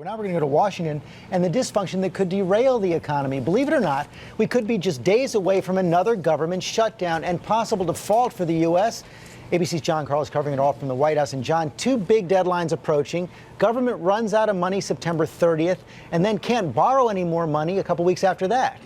Now we're going to go to Washington and the dysfunction that could derail the economy. Believe it or not, we could be just days away from another government shutdown and possible default for the U.S. ABC's John Carl is covering it all from the White House. And John, two big deadlines approaching. Government runs out of money September 30th and then can't borrow any more money a couple weeks after that.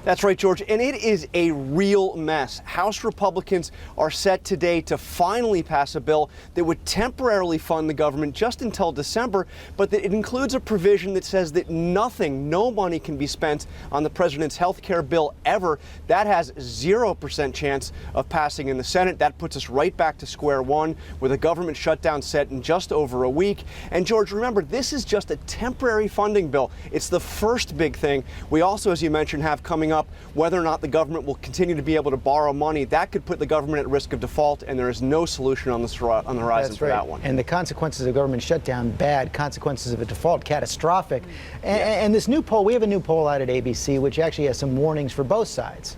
That's right, George, and it is a real mess. House Republicans are set today to finally pass a bill that would temporarily fund the government just until December, but that it includes a provision that says that no money can be spent on the president's health care bill ever. That has 0% chance of passing in the Senate. That puts us right back to square one with a government shutdown set in just over a week. And George, remember, this is just a temporary funding bill. It's the first big thing. We also, as you mentioned, have coming up whether or not the government will continue to be able to borrow money. That could put the government at risk of default, and there is no solution on the horizon for that one. And the consequences of government shutdown, bad. Consequences of a default, catastrophic. And this new poll, we have a new poll out at ABC, which actually has some warnings for both sides.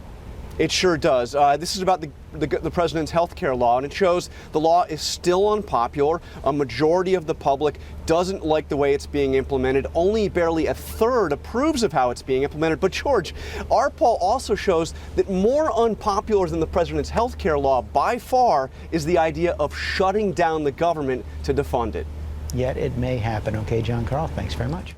It sure does. This is about the president's health care law, and it shows the law is still unpopular. A majority of the public doesn't like the way it's being implemented. Only barely a third approves of how it's being implemented. But George, our poll also shows that more unpopular than the president's health care law by far is the idea of shutting down the government to defund it. Yet it may happen. Okay, John Carl, thanks very much.